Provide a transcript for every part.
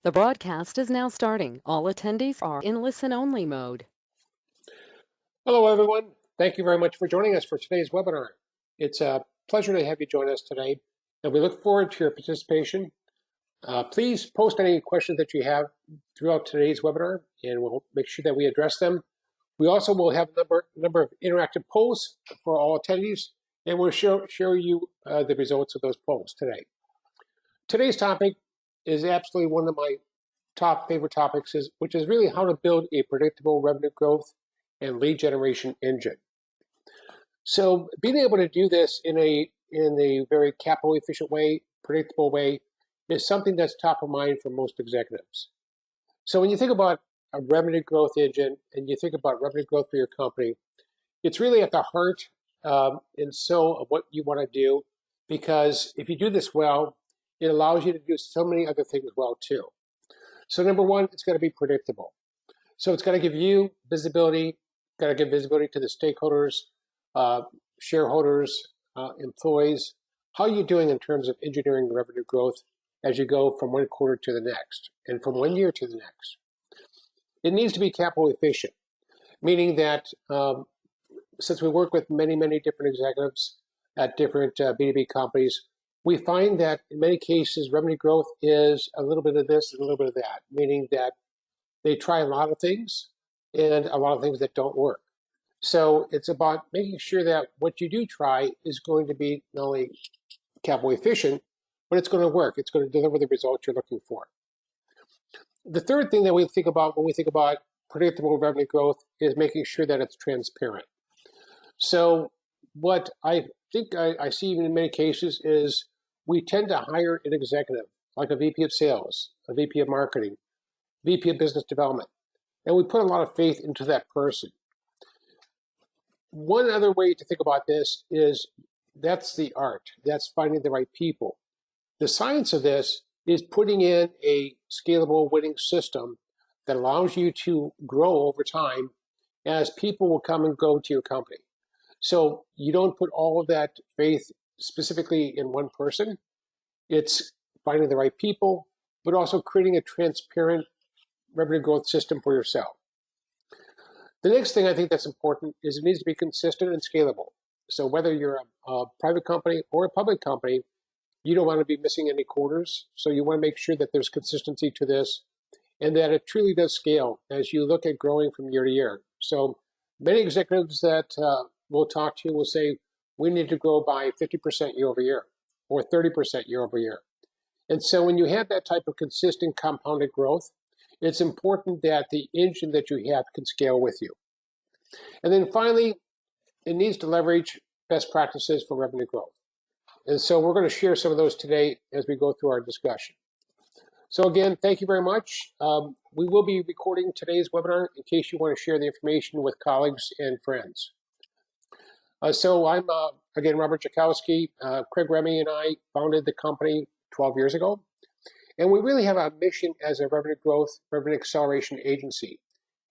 The broadcast is now starting. All attendees are in listen-only mode. Hello, everyone. Thank you very much for joining us for today's webinar. It's a pleasure to have you join us today, and we look forward to your participation. Please post any questions that you have throughout today's webinar, and we'll make sure that we address them. We also will have a number of interactive polls for all attendees, and we'll show you the results of those polls today. Today's topic is absolutely one of my top favorite topics, which is really how to build a predictable revenue growth and lead generation engine. So being able to do this in a very capital efficient way, predictable way, is something that's top of mind for most executives. So when you think about a revenue growth engine and you think about revenue growth for your company, it's really at the heart and soul of what you want to do, because if you do this well, it allows you to do so many other things well too. So number one, it's got to be predictable. So it's got to give you visibility, got to give visibility to the stakeholders, shareholders, employees. How are you doing in terms of engineering revenue growth as you go from one quarter to the next and from 1 year to the next? It needs to be capital efficient, meaning that since we work with many, many different executives at different B2B companies, we find that in many cases, revenue growth is a little bit of this and a little bit of that, meaning that they try a lot of things and a lot of things that don't work. So it's about making sure that what you do try is going to be not only capital efficient, but it's going to work. It's going to deliver the results you're looking for. The third thing that we think about when we think about predictable revenue growth is making sure that it's transparent. So what I think I see in many cases is we tend to hire an executive, like a VP of sales, a VP of marketing, VP of business development, and we put a lot of faith into that person. One other way to think about this is that's the art. That's finding the right people. The science of this is putting in a scalable winning system that allows you to grow over time as people will come and go to your company. So you don't put all of that faith specifically in one person. It's finding the right people, but also creating a transparent revenue growth system for yourself. The next thing I think that's important is it needs to be consistent and scalable. So whether you're a private company or a public company, you don't want to be missing any quarters. So you want to make sure that there's consistency to this and that it truly does scale as you look at growing from year to year. So many executives that we'll talk to will say, we need to grow by 50% year over year or 30% year over year. And so when you have that type of consistent compounded growth, it's important that the engine that you have can scale with you. And then finally, it needs to leverage best practices for revenue growth. And so we're going to share some of those today as we go through our discussion. So again, thank you very much. We will be recording today's webinar in case you want to share the information with colleagues and friends. So I'm, again, Robert Jakowski. Craig Remy and I founded the company 12 years ago. And we really have a mission as a revenue growth, revenue acceleration agency.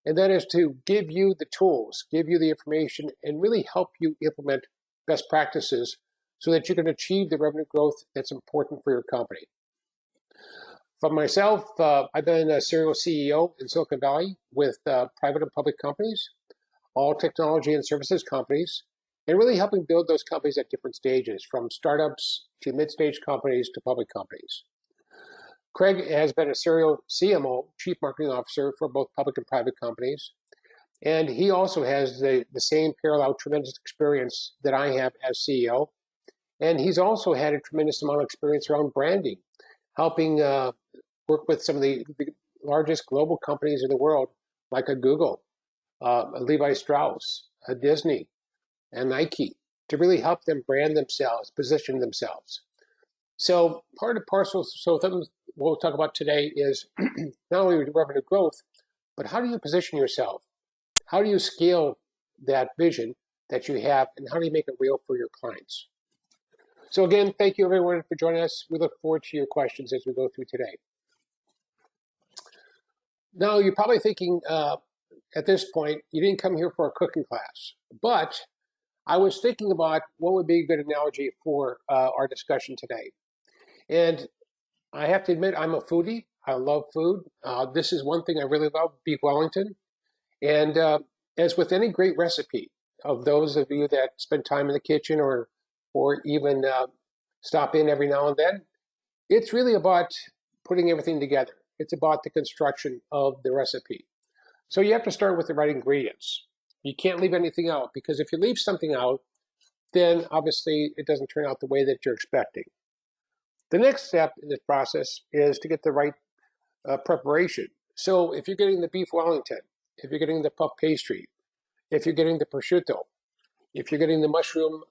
And that is to give you the tools, give you the information, and really help you implement best practices so that you can achieve the revenue growth that's important for your company. For myself, I've been a serial CEO in Silicon Valley with private and public companies, all technology and services companies, and really helping build those companies at different stages, from startups to mid-stage companies to public companies. Craig has been a serial CMO, Chief Marketing Officer, for both public and private companies. And he also has the same parallel tremendous experience that I have as CEO. And he's also had a tremendous amount of experience around branding, helping work with some of the largest global companies in the world, like a Google, a Levi Strauss, a Disney, and Nike, to really help them brand themselves, position themselves. So part and parcel, so something we'll talk about today is not only revenue growth, but how do you position yourself? How do you scale that vision that you have, and how do you make it real for your clients? So again, thank you everyone for joining us. We look forward to your questions as we go through today. Now, you're probably thinking at this point, you didn't come here for a cooking class, but I was thinking about what would be a good analogy for our discussion today. And I have to admit, I'm a foodie. I love food. This is one thing I really love, beef Wellington. And as with any great recipe, of those of you that spend time in the kitchen or even stop in every now and then, it's really about putting everything together. It's about the construction of the recipe. So you have to start with the right ingredients. You can't leave anything out, because if you leave something out, then obviously it doesn't turn out the way that you're expecting. The next step in this process is to get the right preparation. So if you're getting the beef Wellington, if you're getting the puff pastry, if you're getting the prosciutto, if you're getting the mushroom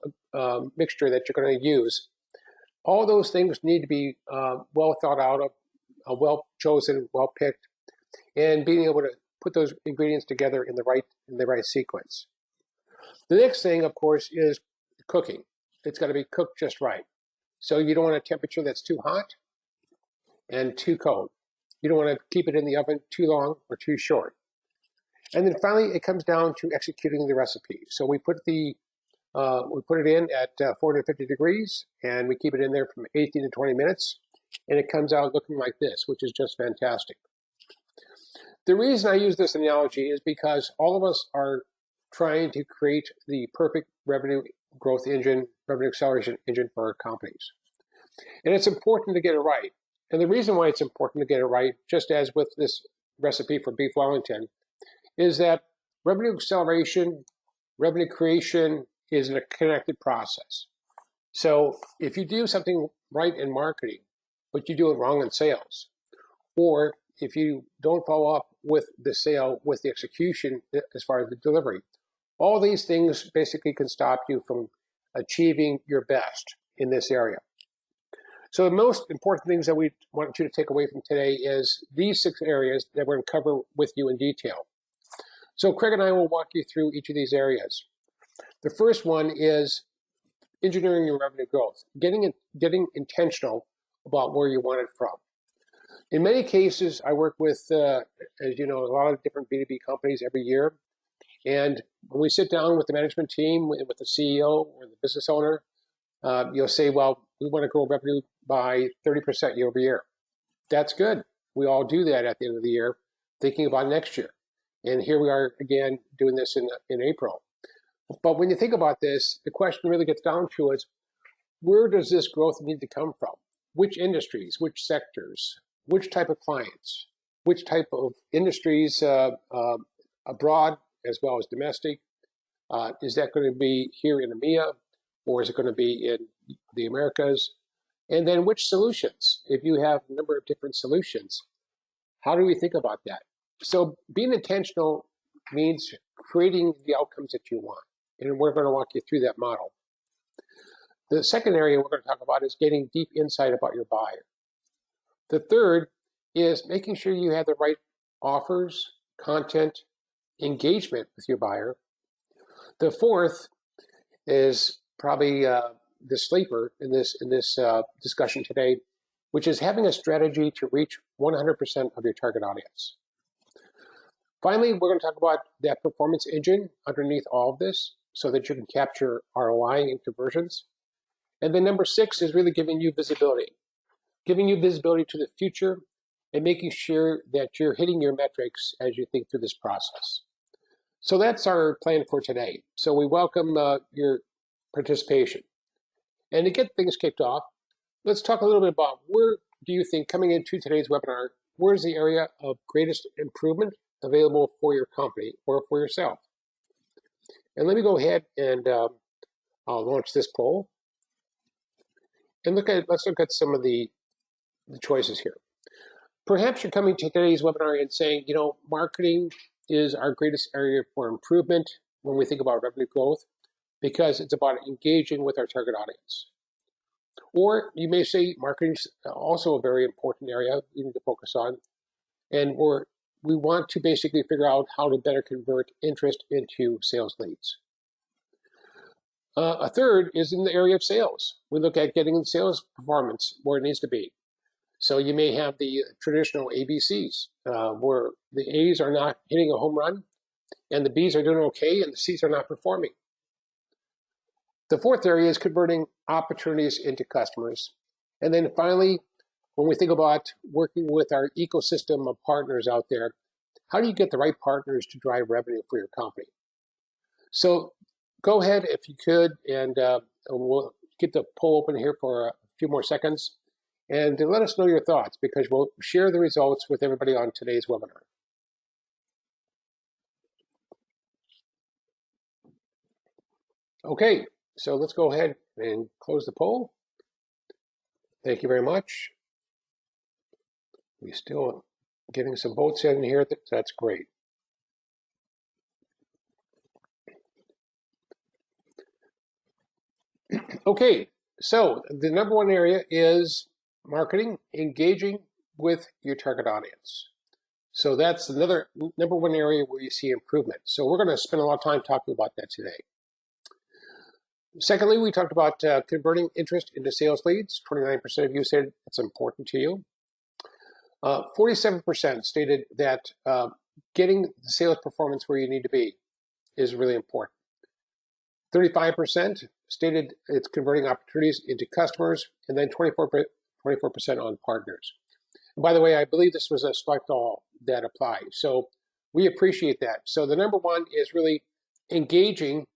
mixture that you're going to use, all those things need to be well thought out, well chosen, well picked, and being able to put those ingredients together in the right sequence. The next thing, of course, is cooking. It's got to be cooked just right. So you don't want a temperature that's too hot and too cold. You don't want to keep it in the oven too long or too short. And then finally, it comes down to executing the recipe. So we put it in at 450 degrees, and we keep it in there from 18 to 20 minutes, and it comes out looking like this, which is just fantastic. The reason I use this analogy is because all of us are trying to create the perfect revenue growth engine, revenue acceleration engine for our companies. And it's important to get it right. And the reason why it's important to get it right, just as with this recipe for beef Wellington, is that revenue acceleration, revenue creation is a connected process. So if you do something right in marketing, but you do it wrong in sales, or if you don't follow up with the sale, with the execution as far as the delivery, all these things basically can stop you from achieving your best in this area. So the most important things that we want you to take away from today is these 6 areas that we're going to cover with you in detail. So Craig and I will walk you through each of these areas. The first one is engineering your revenue growth, getting intentional about where you want it from. In many cases, I work with, as you know, a lot of different B2B companies every year. And when we sit down with the management team, with the CEO or the business owner, you'll say, well, we want to grow revenue by 30% year over year. That's good. We all do that at the end of the year, thinking about next year. And here we are again doing this in April. But when you think about this, the question really gets down to is, where does this growth need to come from? Which industries, which sectors, which type of clients, which type of industries abroad as well as domestic? Is that going to be here in EMEA, or is it going to be in the Americas? And then which solutions? If you have a number of different solutions, how do we think about that? So being intentional means creating the outcomes that you want. And we're going to walk you through that model. The second area we're going to talk about is getting deep insight about your buyer. The third is making sure you have the right offers, content, engagement with your buyer. The fourth is probably the sleeper in this discussion today, which is having a strategy to reach 100% of your target audience. Finally, we're going to talk about that performance engine underneath all of this so that you can capture ROI and conversions. And then number 6 is really giving you visibility to the future and making sure that you're hitting your metrics as you think through this process. So that's our plan for today. So we welcome your participation. And to get things kicked off, let's talk a little bit about where do you think, coming into today's webinar, where's the area of greatest improvement available for your company or for yourself? And let me go ahead and I'll launch this poll. And let's look at some of the choices here. Perhaps you're coming to today's webinar and saying, you know, marketing is our greatest area for improvement when we think about revenue growth, because it's about engaging with our target audience. Or you may say marketing is also a very important area you need to focus on, and we want to basically figure out how to better convert interest into sales leads. A third is in the area of sales. We look at getting the sales performance where it needs to be. So you may have the traditional ABCs, where the A's are not hitting a home run, and the B's are doing okay, and the C's are not performing. The fourth area is converting opportunities into customers. And then finally, when we think about working with our ecosystem of partners out there, how do you get the right partners to drive revenue for your company? So go ahead if you could, and we'll get the poll open here for a few more seconds, and let us know your thoughts, because we'll share the results with everybody on today's webinar. Okay, so let's go ahead and close the poll. Thank you very much. We're still getting some votes in here. That's great. Okay, so the number one area is marketing, engaging with your target audience. So that's another number one area where you see improvement. So we're going to spend a lot of time talking about that today. Secondly, we talked about converting interest into sales leads. 29% of you said it's important to you. 47% stated that getting the sales performance where you need to be is really important. 35% stated it's converting opportunities into customers, and then 24% on partners. And by the way, I believe this was a select all that applied. So we appreciate that. So the number one is really engaging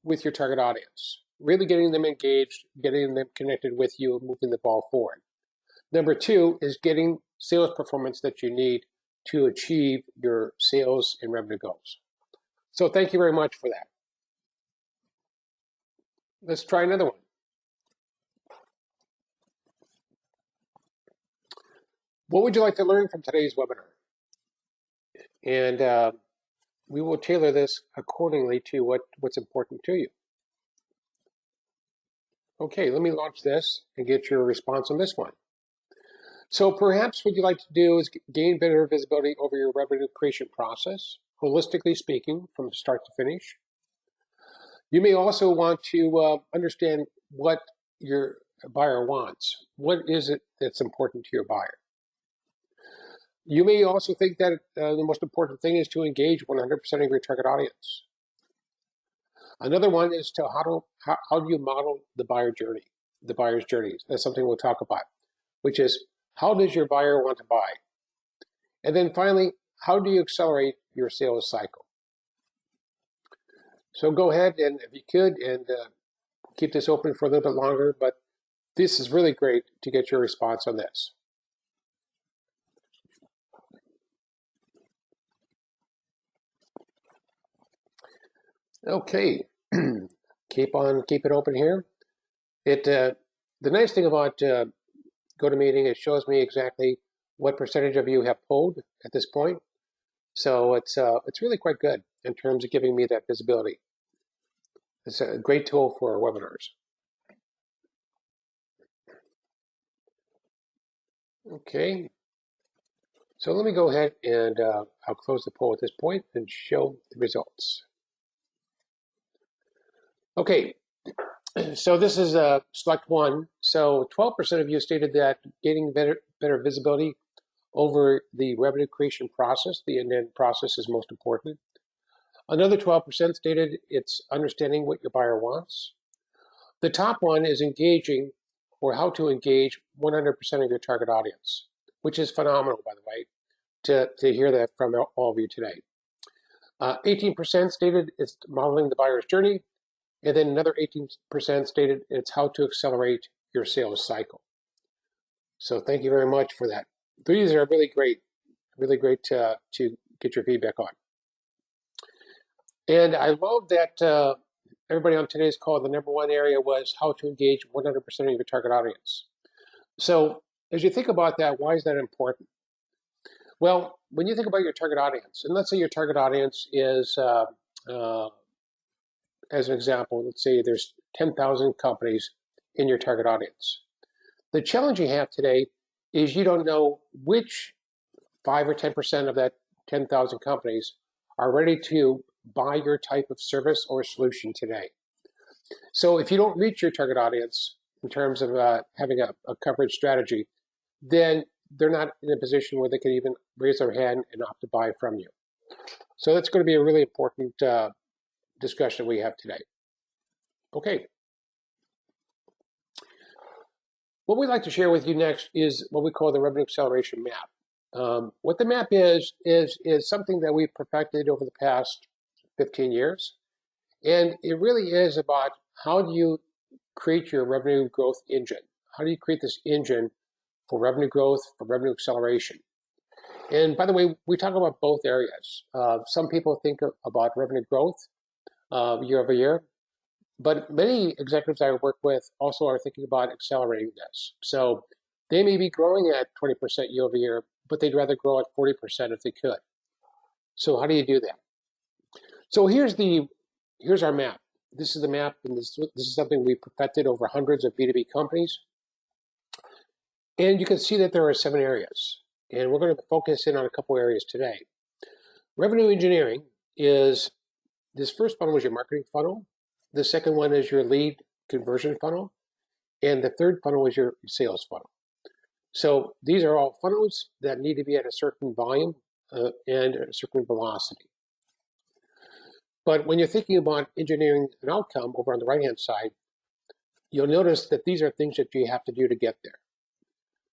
with your target audience, really getting them engaged, getting them connected with you, and moving the ball forward. Number two is getting sales performance that you need to achieve your sales and revenue goals. So thank you very much for that. Let's try another one. What would you like to learn from today's webinar? And we will tailor this accordingly to what's important to you. Okay, let me launch this and get your response on this one. So perhaps what you'd like to do is gain better visibility over your revenue creation process, holistically speaking, from start to finish. You may also want to understand what your buyer wants. What is it that's important to your buyer? You may also think that the most important thing is to engage 100% of your target audience. Another one is to how do you model the buyer's journey? That's something we'll talk about, which is how does your buyer want to buy? And then finally, how do you accelerate your sales cycle? So go ahead and if you could, and keep this open for a little bit longer, but this is really great to get your response on this. Okay, keep it open here. The nice thing about GoToMeeting, it shows me exactly what percentage of you have polled at this point. So it's really quite good in terms of giving me that visibility. It's a great tool for webinars. Okay, so let me go ahead and I'll close the poll at this point and show the results. Okay, so this is select one. So 12% of you stated that getting better visibility over the revenue creation process, the end-to-end process, is most important. Another 12% stated it's understanding what your buyer wants. The top one is engaging, or how to engage 100% of your target audience, which is phenomenal, by the way, to hear that from all of you today. 18% stated it's modeling the buyer's journey, and then another 18% stated it's how to accelerate your sales cycle. So thank you very much for that. These are really great to get your feedback on. And I love that everybody on today's call, the number one area was how to engage 100% of your target audience. So as you think about that, why is that important? Well, when you think about your target audience, and let's say your target audience is, as an example, let's say there's 10,000 companies in your target audience. The challenge you have today is you don't know which 5 or 10% of that 10,000 companies are ready to buy your type of service or solution today. So if you don't reach your target audience in terms of having a coverage strategy, then they're not in a position where they can even raise their hand and opt to buy from you. So that's going to be a really important discussion we have today. Okay. What we'd like to share with you next is what we call the revenue acceleration map. What the map is something that we've perfected over the past 15 years. And it really is about how do you create your revenue growth engine? How do you create this engine for revenue growth, for revenue acceleration? And by the way, we talk about both areas. Some people think about revenue growth year over year, but many executives I work with also are thinking about accelerating this. So they may be growing at 20% year over year, but they'd rather grow at 40% if they could. So how do you do that? So here's our map. This is the map, and this is something we perfected over hundreds of B2B companies. And you can see that there are 7 areas. And we're going to focus in on a couple areas today. Revenue engineering is, this first funnel is your marketing funnel. The second one is your lead conversion funnel. And the third funnel is your sales funnel. So these are all funnels that need to be at a certain volume and a certain velocity. But when you're thinking about engineering an outcome over on the right-hand side, you'll notice that these are things that you have to do to get there.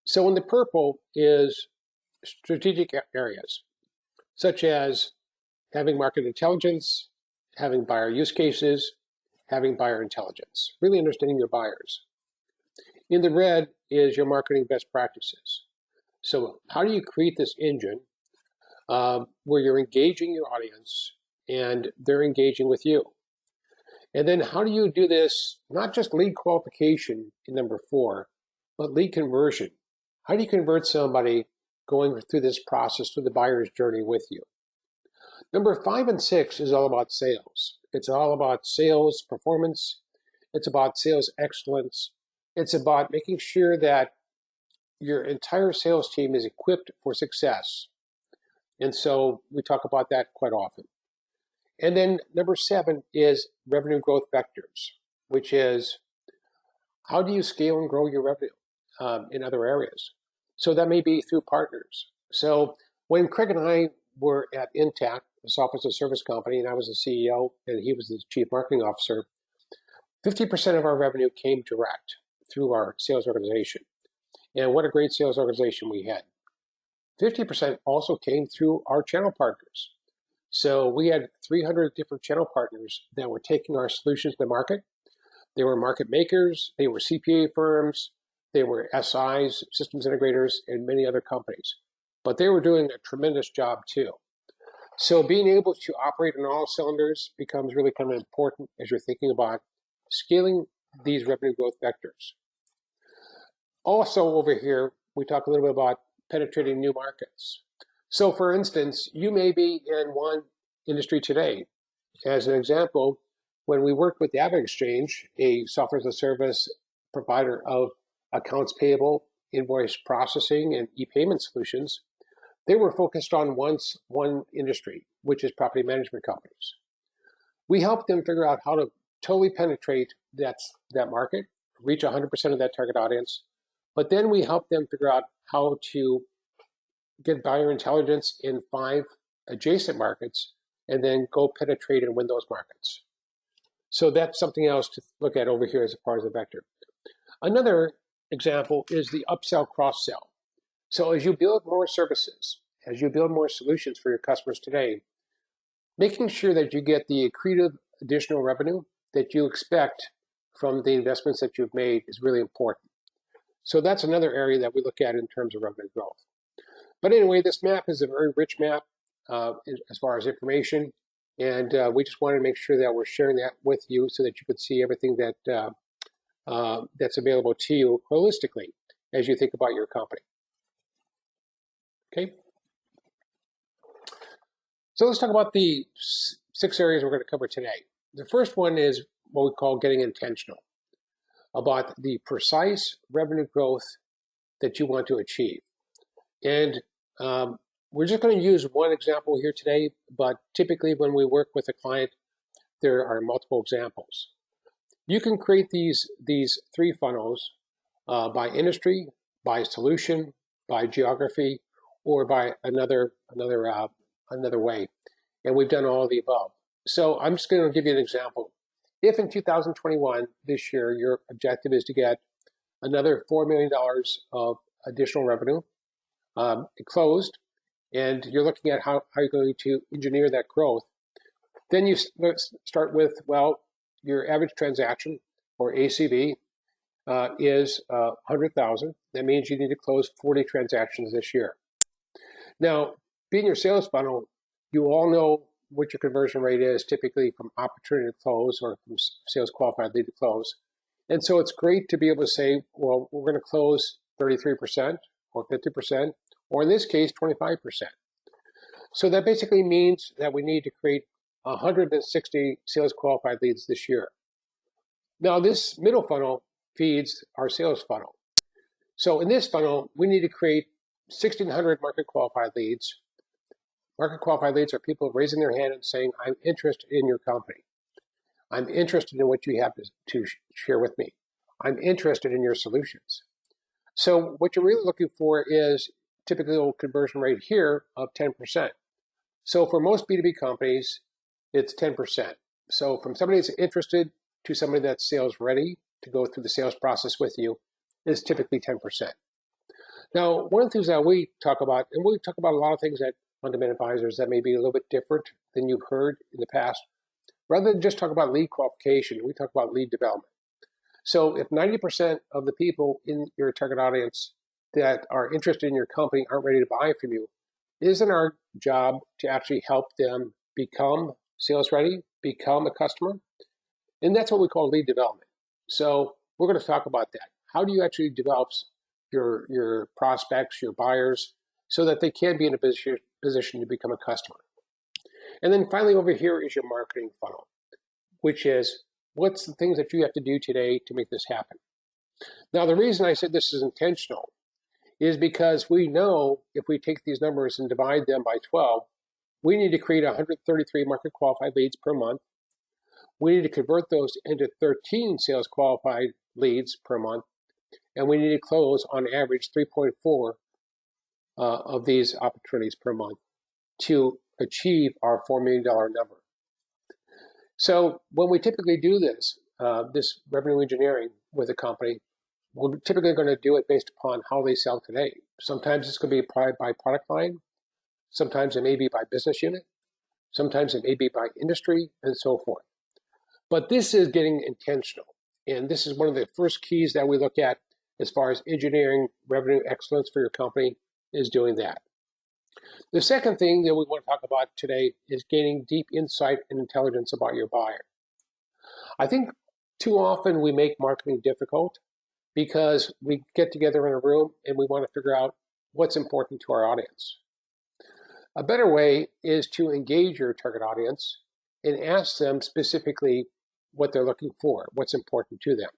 So in the purple is strategic areas, such as having market intelligence, having buyer use cases, having buyer intelligence, really understanding your buyers. In the red is your marketing best practices. So how do you create this engine where you're engaging your audience and they're engaging with you? And then how do you do this, not just lead qualification in number 4, but lead conversion? How do you convert somebody going through this process, through the buyer's journey with you? Number 5 and 6 is all about sales. It's all about sales performance. It's about sales excellence. It's about making sure that your entire sales team is equipped for success. And so we talk about that quite often. And then number 7 is revenue growth vectors, which is how do you scale and grow your revenue in other areas? So that may be through partners. So when Craig and I were at Intact, a software as a service company, and I was the CEO and he was the chief marketing officer, 50% of our revenue came direct through our sales organization. And what a great sales organization we had. 50% also came through our channel partners. So we had 300 different channel partners that were taking our solutions to market. They were market makers, they were CPA firms, they were SIs, systems integrators, and many other companies. But they were doing a tremendous job too. So being able to operate on all cylinders becomes really kind of important as you're thinking about scaling these revenue growth vectors. Also over here, we talk a little bit about penetrating new markets. So for instance, you may be in one industry today. As an example, when we worked with the AvidXchange, a software as a service provider of accounts payable, invoice processing, and e-payment solutions, they were focused on one industry, which is property management companies. We helped them figure out how to totally penetrate that market, reach 100% of that target audience, but then we helped them figure out how to get buyer intelligence in 5 adjacent markets and then go penetrate and win those markets. So that's something else to look at over here as far as the vector. Another example is the upsell cross-sell. So as you build more services, as you build more solutions for your customers today, making sure that you get the accretive additional revenue that you expect from the investments that you've made is really important. So that's another area that we look at in terms of revenue growth. But anyway, this map is a very rich map as far as information, and we just wanted to make sure that we're sharing that with you so that you could see everything that that's available to you holistically as you think about your company. Okay. So let's talk about the 6 areas we're going to cover today. The first one is what we call getting intentional, about the precise revenue growth that you want to achieve. And we're just going to use one example here today, but typically when we work with a client, there are multiple examples. You can create these 3 funnels by industry, by solution, by geography, or by another way. And we've done all of the above. So I'm just going to give you an example. If in 2021, this year, your objective is to get another $4 million of additional revenue. It closed, and you're looking at how you're going to engineer that growth. Then you start with, well, your average transaction, or ACV, is 100,000. That means you need to close 40 transactions this year. Now, being your sales funnel, you all know what your conversion rate is typically from opportunity to close or from sales qualified lead to close. And so it's great to be able to say, well, we're going to close 33% or 50%, or in this case, 25%. So that basically means that we need to create 160 sales qualified leads this year. Now, this middle funnel feeds our sales funnel. So in this funnel, we need to create 1,600 market qualified leads. Market qualified leads are people raising their hand and saying, I'm interested in your company. I'm interested in what you have to share with me. I'm interested in your solutions. So what you're really looking for is typically a conversion rate here of 10%. So for most B2B companies, it's 10%. So from somebody that's interested to somebody that's sales ready to go through the sales process with you is typically 10%. Now, one of the things that we talk about, and we talk about a lot of things at On-Demand Advisors that may be a little bit different than you've heard in the past. Rather than just talk about lead qualification, we talk about lead development. So if 90% of the people in your target audience that are interested in your company aren't ready to buy from you, isn't our job to actually help them become sales ready, become a customer? And that's what we call lead development. So we're going to talk about that. How do you actually develop your prospects, your buyers, so that they can be in a position to become a customer? And then finally over here is your marketing funnel, which is what's the things that you have to do today to make this happen? Now, the reason I said this is intentional is because we know if we take these numbers and divide them by 12, we need to create 133 market qualified leads per month. We need to convert those into 13 sales qualified leads per month. And we need to close on average 3.4 of these opportunities per month to achieve our $4 million number. So when we typically do this, this revenue engineering with a company, we're typically going to do it based upon how they sell today. Sometimes it's going to be by product line. Sometimes it may be by business unit. Sometimes it may be by industry and so forth. But this is getting intentional. And this is one of the first keys that we look at as far as engineering revenue excellence for your company is doing that. The second thing that we want to talk about today is gaining deep insight and intelligence about your buyer. I think too often we make marketing difficult because we get together in a room and we want to figure out what's important to our audience. A better way is to engage your target audience and ask them specifically what they're looking for, what's important to them.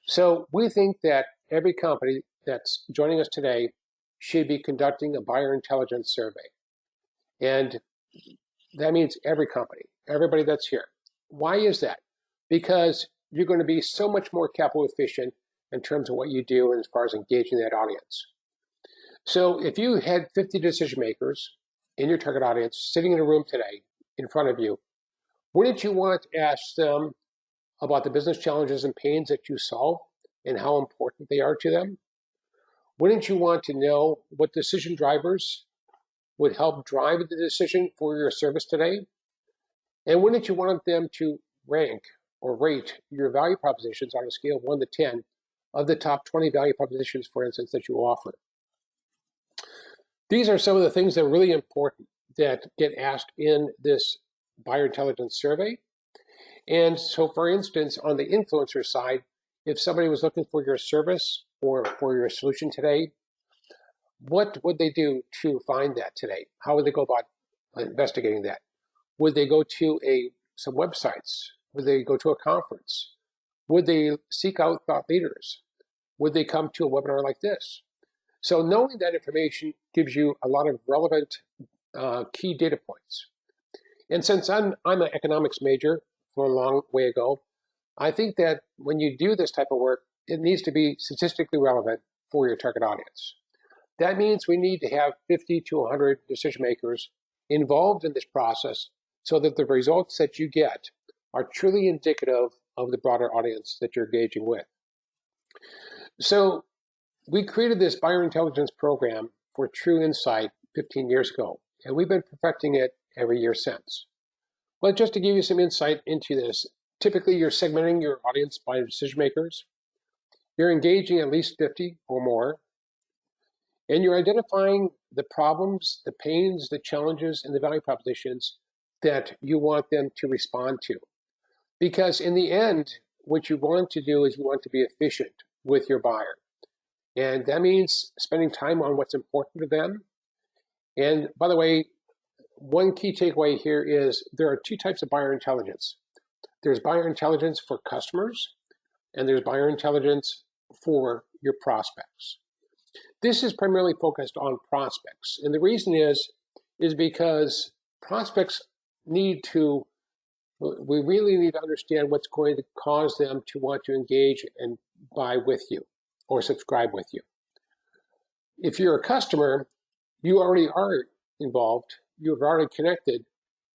So we think that every company that's joining us today should be conducting a buyer intelligence survey. And that means every company, everybody that's here. Why is that? Because you're going to be so much more capital efficient in terms of what you do as far as engaging that audience. So if you had 50 decision makers in your target audience sitting in a room today in front of you, wouldn't you want to ask them about the business challenges and pains that you solve and how important they are to them? Wouldn't you want to know what decision drivers would help drive the decision for your service today? And wouldn't you want them to rank or rate your value propositions on a scale of 1 to 10 of the top 20 value propositions, for instance, that you offer? These are some of the things that are really important that get asked in this buyer intelligence survey. And so, for instance, on the influencer side, if somebody was looking for your service or for your solution today, what would they do to find that today? How would they go about investigating that? Would they go to some websites? Would they go to a conference? Would they seek out thought leaders? Would they come to a webinar like this? So knowing that information gives you a lot of relevant key data points. And since I'm an economics major for a long way ago, I think that when you do this type of work, it needs to be statistically relevant for your target audience. That means we need to have 50 to 100 decision makers involved in this process so that the results that you get are truly indicative of the broader audience that you're engaging with. So we created this buyer intelligence program for True Insight 15 years ago, and we've been perfecting it every year since. But just to give you some insight into this, typically you're segmenting your audience by decision makers, you're engaging at least 50 or more, and you're identifying the problems, the pains, the challenges, and the value propositions that you want them to respond to. Because in the end, what you want to do is you want to be efficient with your buyer. And that means spending time on what's important to them. And by the way, one key takeaway here is there are two types of buyer intelligence. There's buyer intelligence for customers, and there's buyer intelligence for your prospects. This is primarily focused on prospects. And the reason is because prospects we really need to understand what's going to cause them to want to engage and buy with you or subscribe with you. If you're a customer, you already are involved, you've already connected,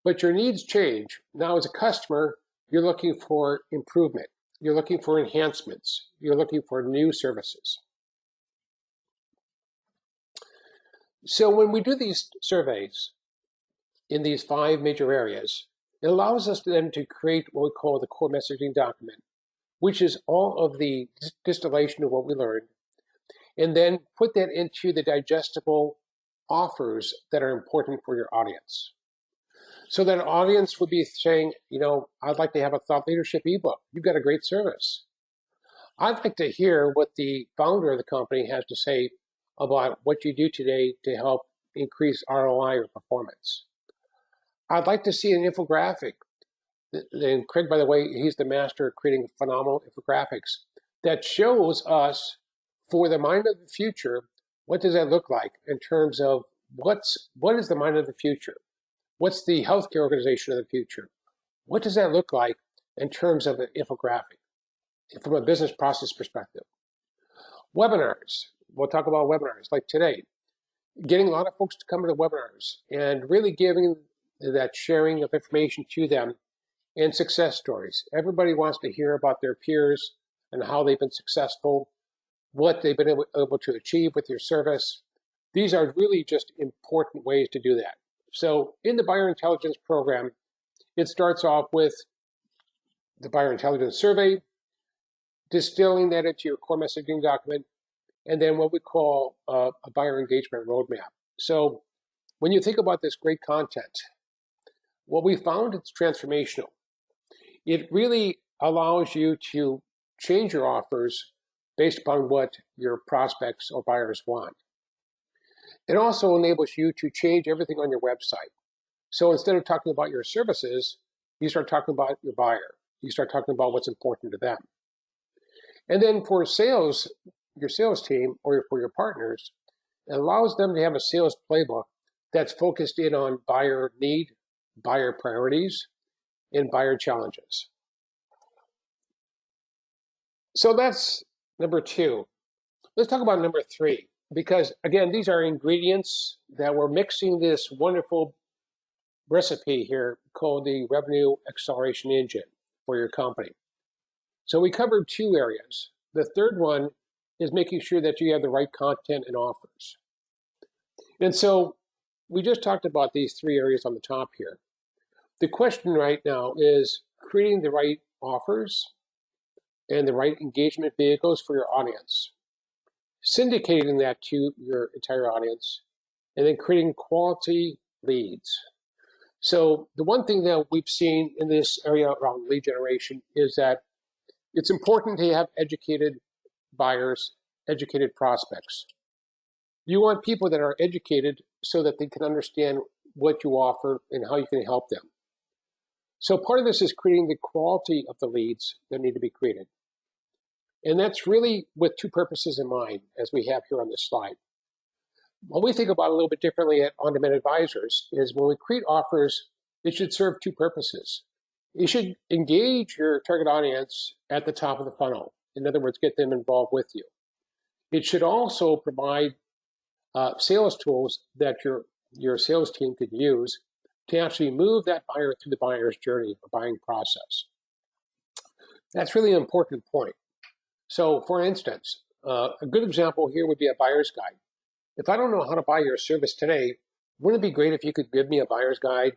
but your needs change. Now as a customer, you're looking for improvement, you're looking for enhancements, you're looking for new services. So when we do these surveys in these 5 major areas, it allows us then to create what we call the core messaging document, which is all of the distillation of what we learned, and then put that into the digestible offers that are important for your audience. So that audience would be saying, I'd like to have a thought leadership ebook. You've got a great service. I'd like to hear what the founder of the company has to say about what you do today to help increase ROI or performance. I'd like to see an infographic. And Craig, by the way, he's the master of creating phenomenal infographics that shows us, for the mind of the future, what does that look like in terms of what is the mind of the future? What's the healthcare organization of the future? What does that look like in terms of an infographic from a business process perspective? Webinars. We'll talk about webinars like today. Getting a lot of folks to come to the webinars and really giving that sharing of information to them and success stories. Everybody wants to hear about their peers and how they've been successful, what they've been able to achieve with your service. These are really just important ways to do that. So in the buyer intelligence program, it starts off with the buyer intelligence survey, distilling that into your core messaging document, and then what we call a buyer engagement roadmap. So when you think about this great content, what we found, it's transformational. It really allows you to change your offers based upon what your prospects or buyers want. It also enables you to change everything on your website. So instead of talking about your services, you start talking about your buyer. You start talking about what's important to them. And then for sales, your sales team or for your partners, it allows them to have a sales playbook that's focused in on buyer need, buyer priorities, and buyer challenges. So that's number 2. Let's talk about number 3, because again, these are ingredients that we're mixing this wonderful recipe here called the revenue acceleration engine for your company. So we covered 2 areas. The third one is making sure that you have the right content and offers. And so we just talked about these 3 areas on the top here. The question right now is creating the right offers and the right engagement vehicles for your audience, syndicating that to your entire audience, and then creating quality leads. So the one thing that we've seen in this area around lead generation is that it's important to have educated buyers, educated prospects. You want people that are educated so that they can understand what you offer and how you can help them. So part of this is creating the quality of the leads that need to be created. And that's really with 2 purposes in mind, as we have here on this slide. What we think about a little bit differently at On Demand Advisors is when we create offers, it should serve 2 purposes. You should engage your target audience at the top of the funnel. In other words, get them involved with you. It should also provide sales tools that your sales team could use to actually move that buyer through the buyer's journey or buying process. That's really an important point. So for instance, A good example here would be a buyer's guide. If I don't know how to buy your service today, wouldn't it be great if you could give me a buyer's guide?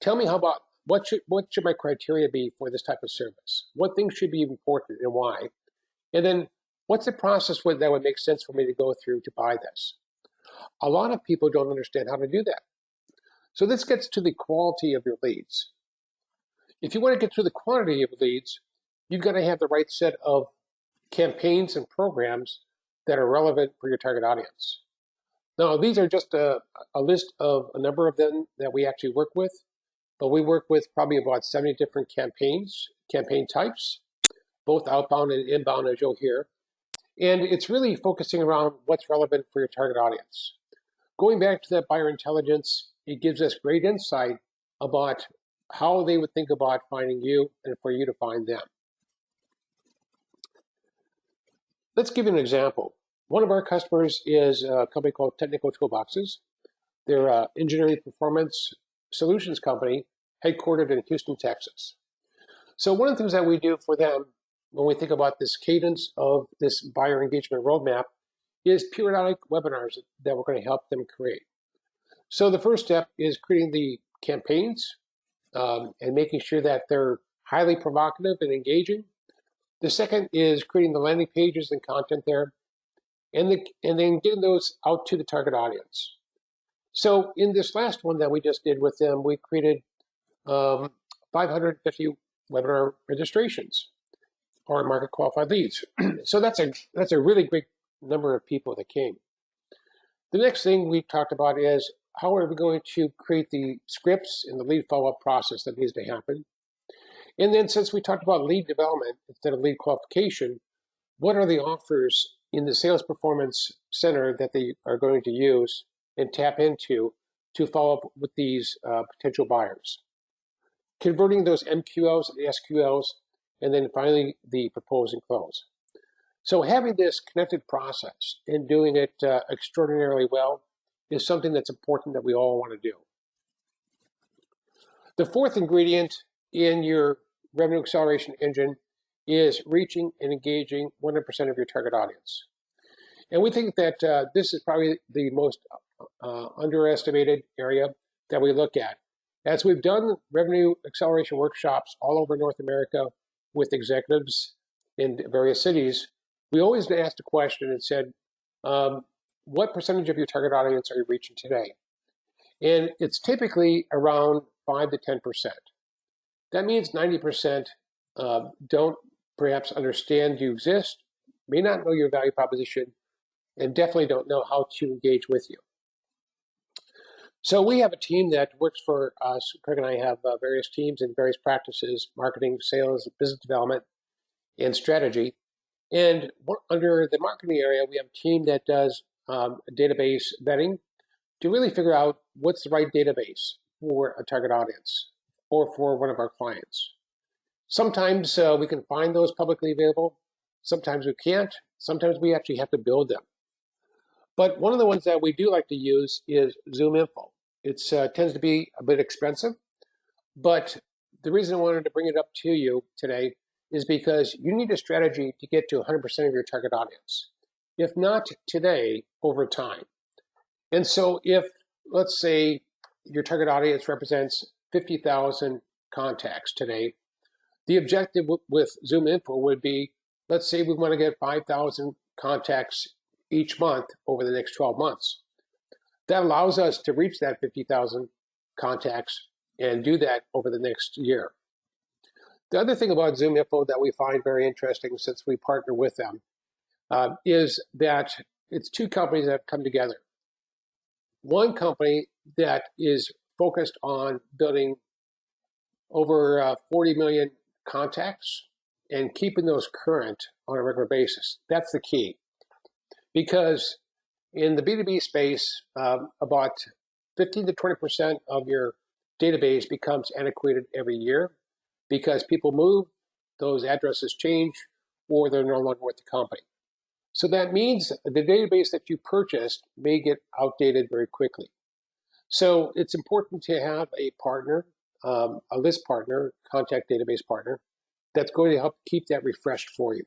Tell me how about what should my criteria be for this type of service? What things should be important and why? And then what's the process that would make sense for me to go through to buy this? A lot of people don't understand how to do that. So this gets to the quality of your leads. If you want to get to the quantity of leads, you've got to have the right set of campaigns and programs that are relevant for your target audience. Now, these are just a list of a number of them that we actually work with, but we work with probably about 70 different campaign types, both outbound and inbound, as you'll hear. And it's really focusing around what's relevant for your target audience. Going back to that buyer intelligence, it gives us great insight about how they would think about finding you and for you to find them. Let's give you an example. One of our customers is a company called Technical Toolboxes. They're an engineering performance solutions company headquartered in Houston, Texas. So one of the things that we do for them when we think about this cadence of this buyer engagement roadmap is periodic webinars that we're going to help them create. So the first step is creating the campaigns and making sure that they're highly provocative and engaging. The second is creating the landing pages and content there, and then getting those out to the target audience. So in this last one that we just did with them, we created 550 webinar registrations or market qualified leads. So that's a really big number of people that came. The next thing we talked about is how are we going to create the scripts and the lead follow-up process that needs to happen. And then since we talked about lead development instead of lead qualification, what are the offers in the sales performance center that they are going to use and tap into to follow up with these potential buyers? Converting those MQLs and SQLs, and then finally the propose and close. So having this connected process and doing it extraordinarily well is something that's important that we all want to do. The fourth ingredient in your revenue acceleration engine is reaching and engaging 100% of your target audience. And we think that this is probably the most underestimated area that we look at. As we've done revenue acceleration workshops all over North America with executives in various cities, we always asked a question and said, what percentage of your target audience are you reaching today? And it's typically around 5 to 10%. That means 90% don't perhaps understand you exist, may not know your value proposition, and definitely don't know how to engage with you. So we have a team that works for us. Craig and I have various teams in various practices: marketing, sales, business development, and strategy. And under the marketing area, we have a team that does database vetting to really figure out what's the right database for a target audience or for one of our clients. Sometimes we can find those publicly available. Sometimes we can't. Sometimes we actually have to build them. But one of the ones that we do like to use is ZoomInfo. It tends to be a bit expensive, but the reason I wanted to bring it up to you today is because you need a strategy to get to 100% of your target audience. If not today, over time. And so if, let's say, your target audience represents 50,000 contacts today, the objective with ZoomInfo would be, let's say we want to get 5,000 contacts each month over the next 12 months. That allows us to reach that 50,000 contacts and do that over the next year. The other thing about ZoomInfo that we find very interesting, since we partner with them, is that it's two companies that have come together. One company that is focused on building over 40 million contacts and keeping those current on a regular basis. That's the key. Because in the B2B space, about 15 to 20% of your database becomes antiquated every year because people move, those addresses change, or they're no longer with the company. So that means the database that you purchased may get outdated very quickly. So it's important to have a partner, a list partner, contact database partner, that's going to help keep that refreshed for you.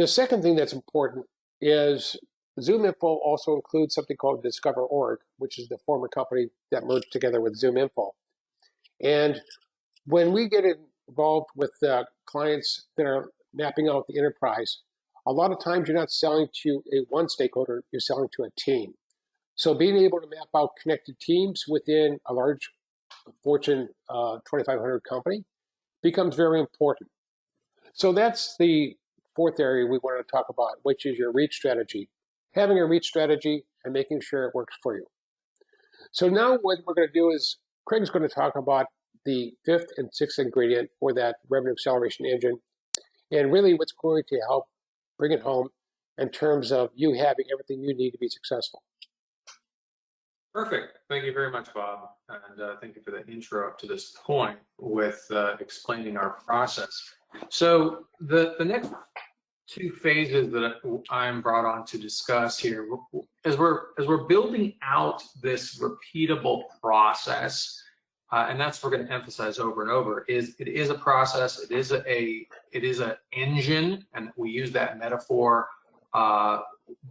The second thing that's important is ZoomInfo also includes something called Discover.org, which is the former company that merged together with ZoomInfo. And when we get involved with clients that are mapping out the enterprise, a lot of times you're not selling to one stakeholder, you're selling to a team. So being able to map out connected teams within a large Fortune 2500 company becomes very important. So that's the fourth area we want to talk about, which is your reach strategy. Having a reach strategy and making sure it works for you. So now what we're going to do is Craig's going to talk about the fifth and sixth ingredient for that revenue acceleration engine, and really what's going to help bring it home in terms of you having everything you need to be successful. Perfect. Thank you very much, Bob. And thank you for the intro up to this point with explaining our process. So the next two phases that I'm brought on to discuss here, as we're building out this repeatable process, and that's what we're going to emphasize over and over, is it is a process, it is an engine, and we use that metaphor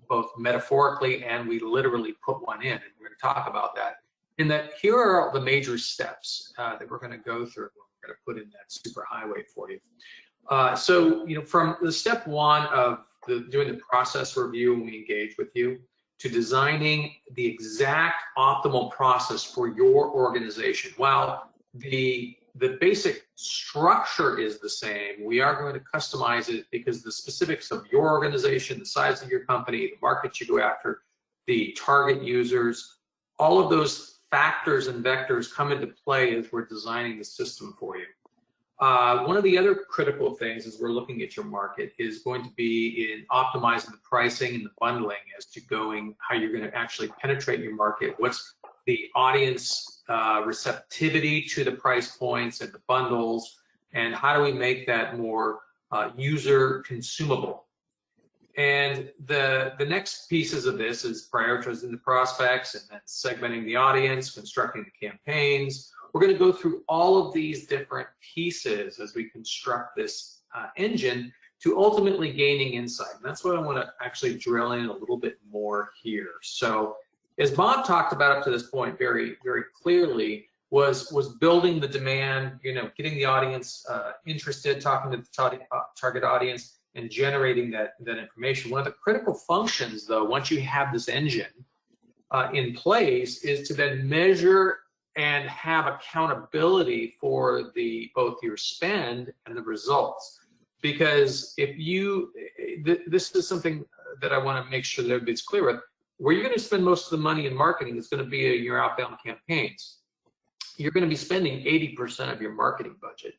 both metaphorically and we literally put one in, and we're going to talk about that. And that here are the major steps that we're going to go through. We're going to put in that super highway for you. So, from the step one of doing the process review when we engage with you, to designing the exact optimal process for your organization. While the basic structure is the same, we are going to customize it because the specifics of your organization, the size of your company, the market you go after, the target users, all of those factors and vectors come into play as we're designing the system for you. One of the other critical things as we're looking at your market is going to be in optimizing the pricing and the bundling as to how you're going to actually penetrate your market. What's the audience receptivity to the price points and the bundles, and how do we make that more user consumable? And the next pieces of this is prioritizing the prospects and then segmenting the audience, constructing the campaigns. We're going to go through all of these different pieces as we construct this engine to ultimately gaining insight. And that's what I want to actually drill in a little bit more here. So as Bob talked about up to this point very, very clearly, was building the demand, getting the audience interested, talking to the target audience, and generating that information. One of the critical functions, though, once you have this engine in place, is to then measure and have accountability for both your spend and the results. Because if this is something that I want to make sure that everybody's clear with, where you're going to spend most of the money in marketing is going to be in your outbound campaigns. You're going to be spending 80% of your marketing budget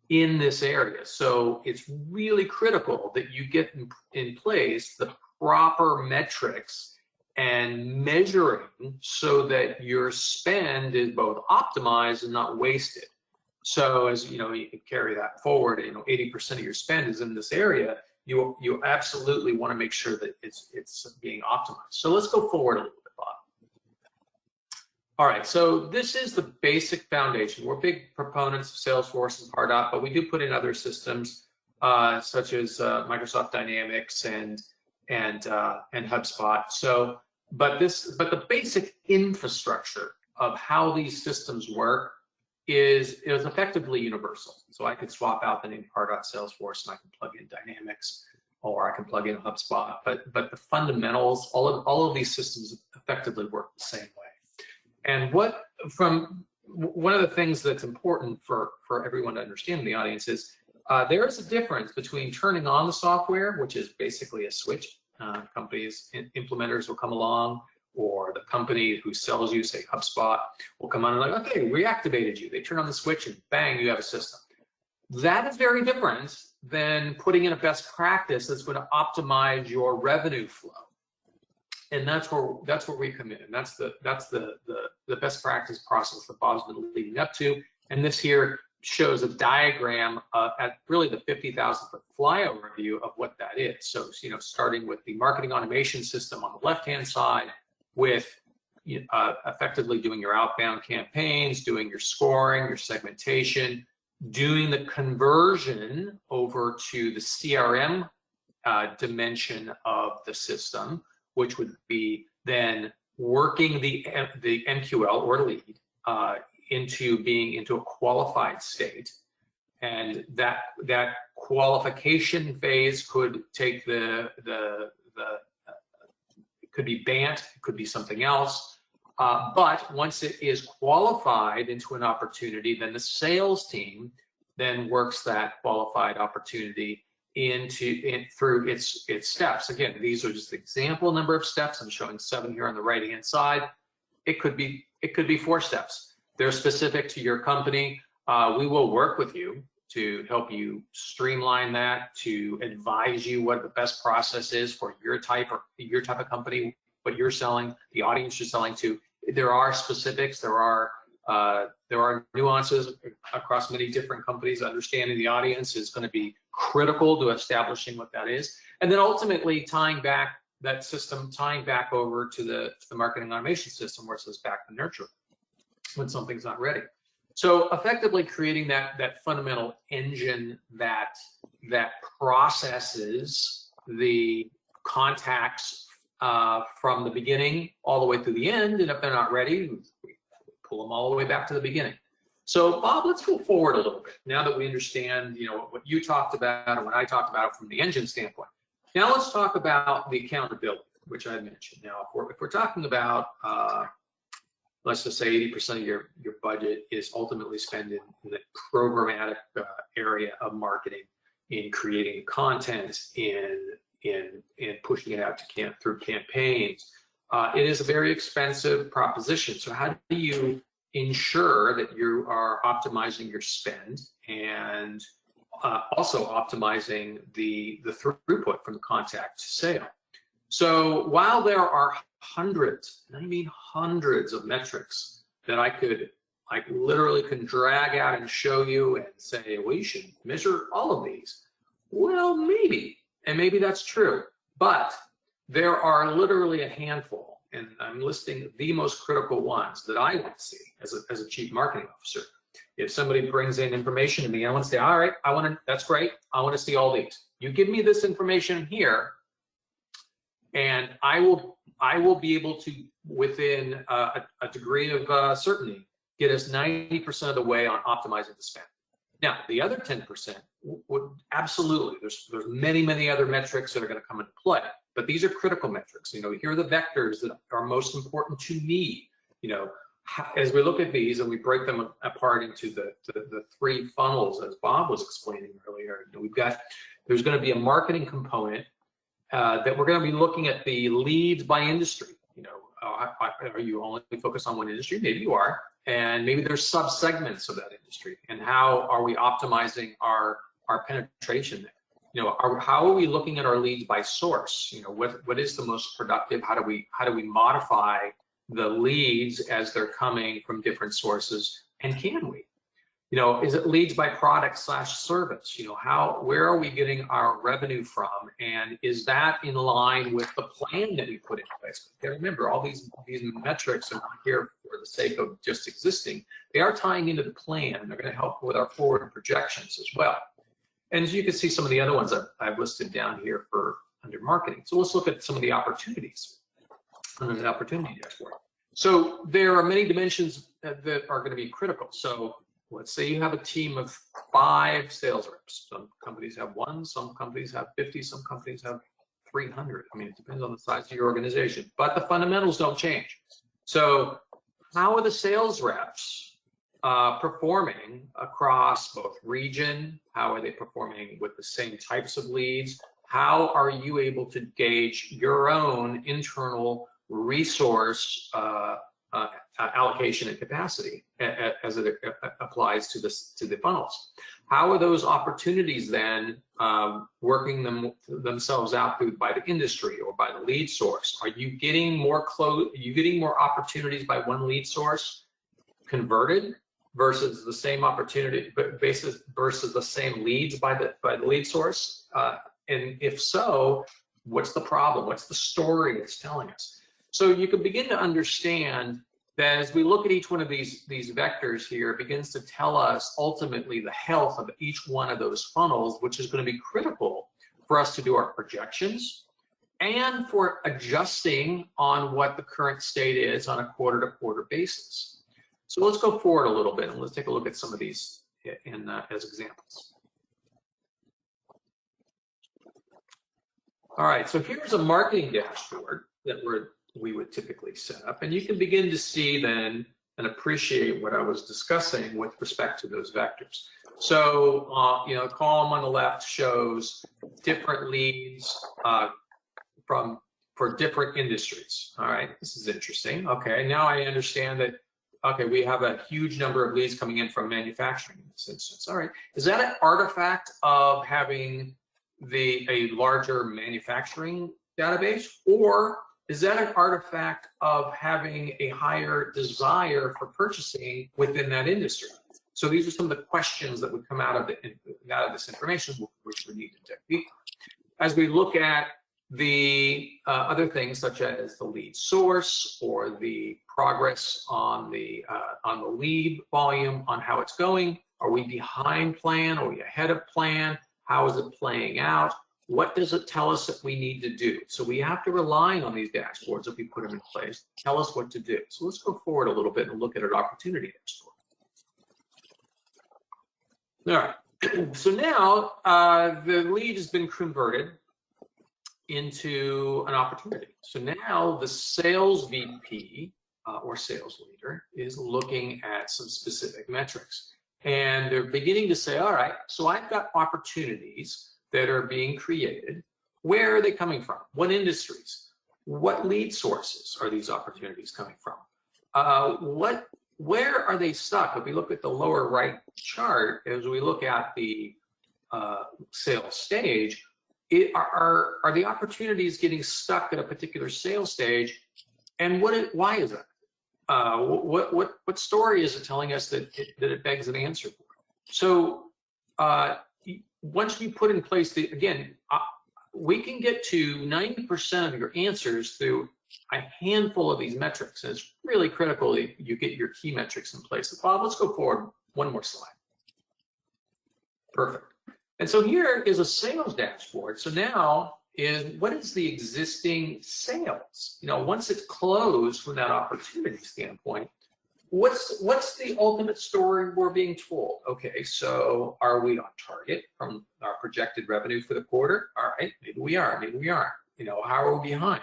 in this area. So it's really critical that you get in place the proper metrics and measuring so that your spend is both optimized and not wasted. So as you can carry that forward, 80% of your spend is in this area. You absolutely want to make sure that it's being optimized. So let's go forward a little bit, Bob. All right, so this is the basic foundation. We're big proponents of Salesforce and Pardot, but we do put in other systems such as Microsoft Dynamics and HubSpot. So, but the basic infrastructure of how these systems work is effectively universal. So I could swap out the name Pardot Salesforce and I can plug in Dynamics, or I can plug in HubSpot. But the fundamentals, all of these systems effectively work the same way. And one of the things that's important for everyone to understand in the audience is there is a difference between turning on the software, which is basically a switch. Companies, implementers will come along, or the company who sells you, say HubSpot, will come on and like, okay, we activated you. They turn on the switch and bang, you have a system. That is very different than putting in a best practice that's going to optimize your revenue flow. And that's where we come in. And that's the best practice process that Bob's been leading up to. And this here shows a diagram at really the 50,000-foot flyover view of what that is. So, starting with the marketing automation system on the left-hand side, with effectively doing your outbound campaigns, doing your scoring, your segmentation, doing the conversion over to the CRM dimension of the system, which would be then working the MQL or lead into a qualified state. And that qualification phase could take it could be BANT, it could be something else. But once it is qualified into an opportunity, then the sales team then works that qualified opportunity through its steps. Again, these are just the example number of steps. I'm showing 7 here on the right-hand side. It could be 4 steps. They're specific to your company. We will work with you to help you streamline that, to advise you what the best process is for your type of company, what you're selling, the audience you're selling to. There are specifics. There are nuances across many different companies. Understanding the audience is going to be critical to establishing what that is, and then ultimately tying back that system, tying back over to the marketing automation system where it says back to nurture when something's not ready. So effectively creating that fundamental engine that processes the contacts from the beginning all the way through the end, and if they're not ready, we pull them all the way back to the beginning. So Bob, let's go forward a little bit now that we understand, what you talked about and what I talked about from the engine standpoint. Now let's talk about the accountability, which I mentioned. Now, if we're talking about, let's just say 80% of your budget is ultimately spent in the programmatic area of marketing, in creating content, in pushing it out through campaigns. It is a very expensive proposition. So how do you ensure that you are optimizing your spend and also optimizing the throughput from the contact to sale? So while there are hundreds, and I mean hundreds of metrics that I literally can drag out and show you and say, well, you should measure all of these. Well, maybe, and maybe that's true, but there are literally a handful, and I'm listing the most critical ones that I would see as a chief marketing officer. If somebody brings in information to me, I want to say, all right, that's great. I want to see all these. You give me this information here, and I will be able to, within a degree of certainty, get us 90% of the way on optimizing the spend. Now, the other 10% would absolutely, there's many other metrics that are going to come into play, but these are critical metrics. Here are the vectors that are most important to me. As we look at these and we break them apart into the 3 funnels, as Bob was explaining earlier, there's going to be a marketing component that we're going to be looking at the leads by industry. Are you only focused on one industry? Maybe you are, and maybe there's sub-segments of that industry. And how are we optimizing our penetration there? How are we looking at our leads by source? What is the most productive? How do we modify the leads as they're coming from different sources? And can we? Is it leads by product/service? Where are we getting our revenue from? And is that in line with the plan that we put in place? Okay, remember, all these metrics are not here for the sake of just existing. They are tying into the plan, and they're going to help with our forward projections as well. And as you can see, some of the other ones I've listed down here under marketing. So let's look at some of the opportunities under the opportunity dashboard. So there are many dimensions that are going to be critical. So let's say you have a team of 5 sales reps. Some companies have 1, some companies have 50, some companies have 300. I mean, it depends on the size of your organization, but the fundamentals don't change. So how are the sales reps performing across both region? How are they performing with the same types of leads? How are you able to gauge your own internal resource allocation and capacity as it applies to the funnels? How are those opportunities then working themselves out by the industry or by the lead source? Are you getting more opportunities by one lead source converted versus the same opportunity basis versus the same leads by the lead source? And if so, what's the problem? What's the story it's telling us? So you can begin to understand that as we look at each one of these vectors here, it begins to tell us ultimately the health of each one of those funnels, which is going to be critical for us to do our projections and for adjusting on what the current state is on a quarter-to-quarter basis. So let's go forward a little bit and let's take a look at some of these as examples. All right, so here's a marketing dashboard that we would typically set up, and you can begin to see then and appreciate what I was discussing with respect to those vectors. So, the column on the left shows different leads for different industries. All right, this is interesting. Okay, now I understand that. Okay, we have a huge number of leads coming in from manufacturing in this instance. All right, is that an artifact of having a larger manufacturing database, or is that an artifact of having a higher desire for purchasing within that industry? So these are some of the questions that would come out of this information, which we need to dig deeper. As we look at the other things such as the lead source or the progress on the lead volume, on how it's going, are we behind plan? Are we ahead of plan? How is it playing out? What does it tell us that we need to do? So we have to rely on these dashboards if we put them in place, tell us what to do. So let's go forward a little bit and look at an opportunity dashboard. All right, so now the lead has been converted into an opportunity. So now the sales VP or sales leader is looking at some specific metrics. And they're beginning to say, all right, so I've got opportunities that are being created. Where are they coming from? What industries? What lead sources are these opportunities coming from? Where are they stuck? If we look at the lower right chart, as we look at the sales stage, are the opportunities getting stuck at a particular sales stage? And why is that? What story is it telling us that it begs an answer for? So once we put in place we can get to 90% of your answers through a handful of these metrics, and it's really critical that you get your key metrics in place. So Bob, let's go forward one more slide. Perfect. And so here is a sales dashboard. So now what is the existing sales? Once it's closed from that opportunity standpoint, what's the ultimate story we're being told? Okay, so are we on target from our projected revenue for the quarter? All right, maybe we are, maybe we aren't. How are we behind?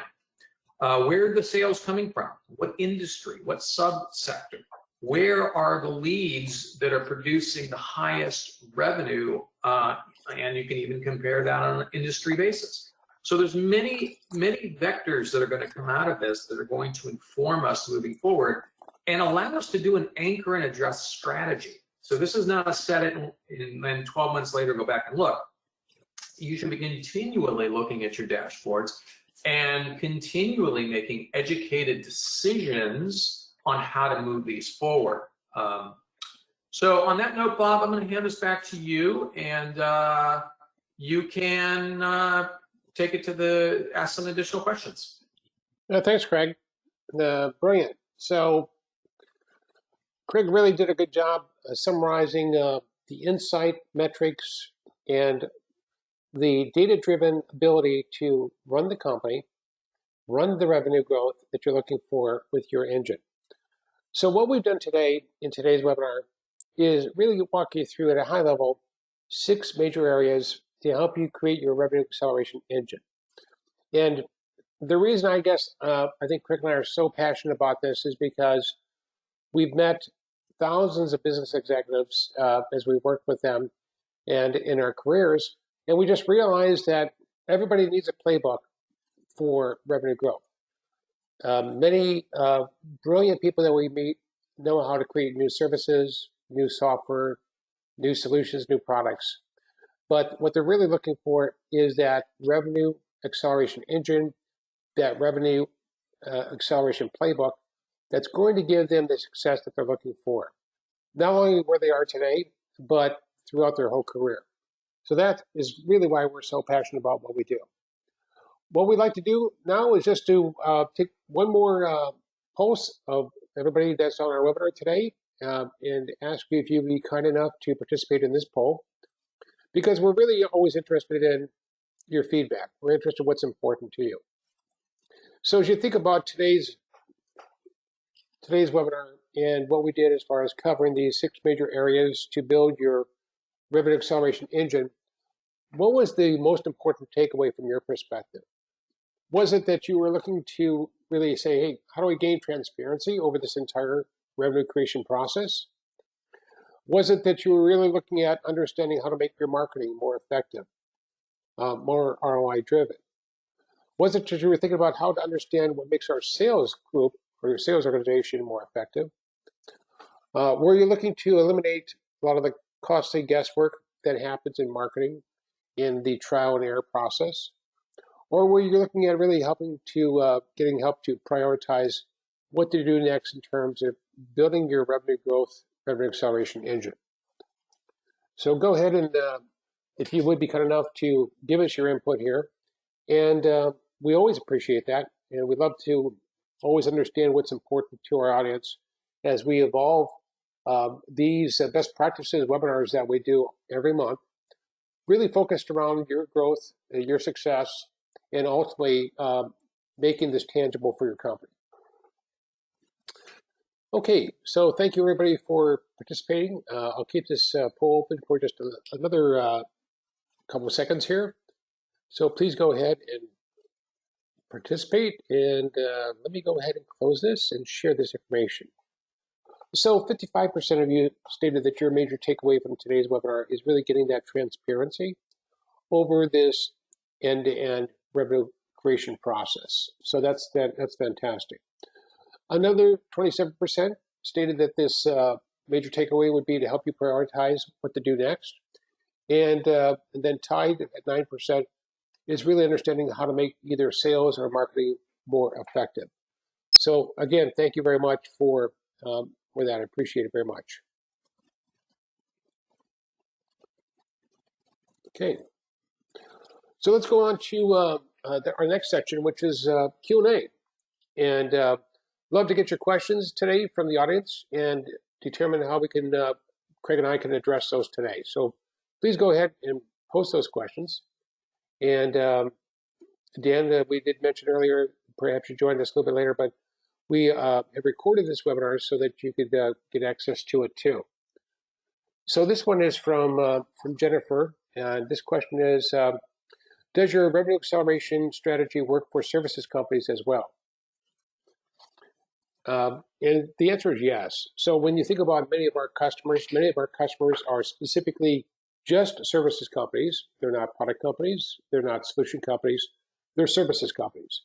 Where are the sales coming from? What industry? What subsector? Where are the leads that are producing the highest revenue? And you can even compare that on an industry basis. So there's many vectors that are going to come out of this that are going to inform us moving forward and allow us to do an anchor and address strategy. So this is not a set it and then 12 months later go back and look. You should be continually looking at your dashboards and continually making educated decisions on how to move these forward. So on that note, Bob, I'm going to hand this back to you, and you can take it to ask some additional questions. Thanks, Craig. Brilliant. So Craig really did a good job summarizing the insight metrics and the data-driven ability to run the company, run the revenue growth that you're looking for with your engine. So what we've done today in today's webinar is really walk you through at a high level 6 major areas to help you create your revenue acceleration engine. And the reason I think Craig and I are so passionate about this is because we've met thousands of business executives as we work with them and in our careers, and we just realized that everybody needs a playbook for revenue growth. Many brilliant people that we meet know how to create new services, new software, new solutions, new products. But what they're really looking for is that revenue acceleration engine, that revenue acceleration playbook that's going to give them the success that they're looking for, not only where they are today, but throughout their whole career. So that is really why we're so passionate about what we do. What we'd like to do now is just to take one more pulse of everybody that's on our webinar today and ask you if you'd be kind enough to participate in this poll, because we're really always interested in your feedback. We're interested in what's important to you. So as you think about today's webinar and what we did as far as covering these 6 major areas to build your revenue acceleration engine, what was the most important takeaway from your perspective? Was it that you were looking to really say, hey, how do we gain transparency over this entire revenue creation process? Was it that you were really looking at understanding how to make your marketing more effective, more ROI driven? Was it that you were thinking about how to understand what makes our sales group or your sales organization more effective? Were you looking to eliminate a lot of the costly guesswork that happens in marketing in the trial and error process? Or were you looking at really getting help to prioritize what to do next in terms of building your revenue growth, revenue acceleration engine? So go ahead and, if you would be kind enough to give us your input here. And we always appreciate that. And we'd love to always understand what's important to our audience as we evolve these best practices webinars that we do every month, really focused around your growth, your success, and ultimately making this tangible for your company. Okay, so thank you everybody for participating. I'll keep this poll open for just another couple of seconds here. So please go ahead and participate, and let me go ahead and close this and share this information. So 55% of you stated that your major takeaway from today's webinar is really getting that transparency over this end-to-end revenue creation process. So that's fantastic. Another 27% stated that this major takeaway would be to help you prioritize what to do next. And then tied at 9% is really understanding how to make either sales or marketing more effective. So again, thank you very much for that. I appreciate it very much. Okay, so let's go on to our next section, which is Q&A. And love to get your questions today from the audience and determine how we can, Craig and I can address those today. So please go ahead and post those questions. And Dan, we did mention earlier, perhaps you joined us a little bit later, but we have recorded this webinar so that you could get access to it too. So this one is from Jennifer, and this question is, does your revenue acceleration strategy work for services companies as well? And the answer is yes. So when you think about many of our customers are specifically just services companies. They're not product companies. They're not solution companies. They're services companies.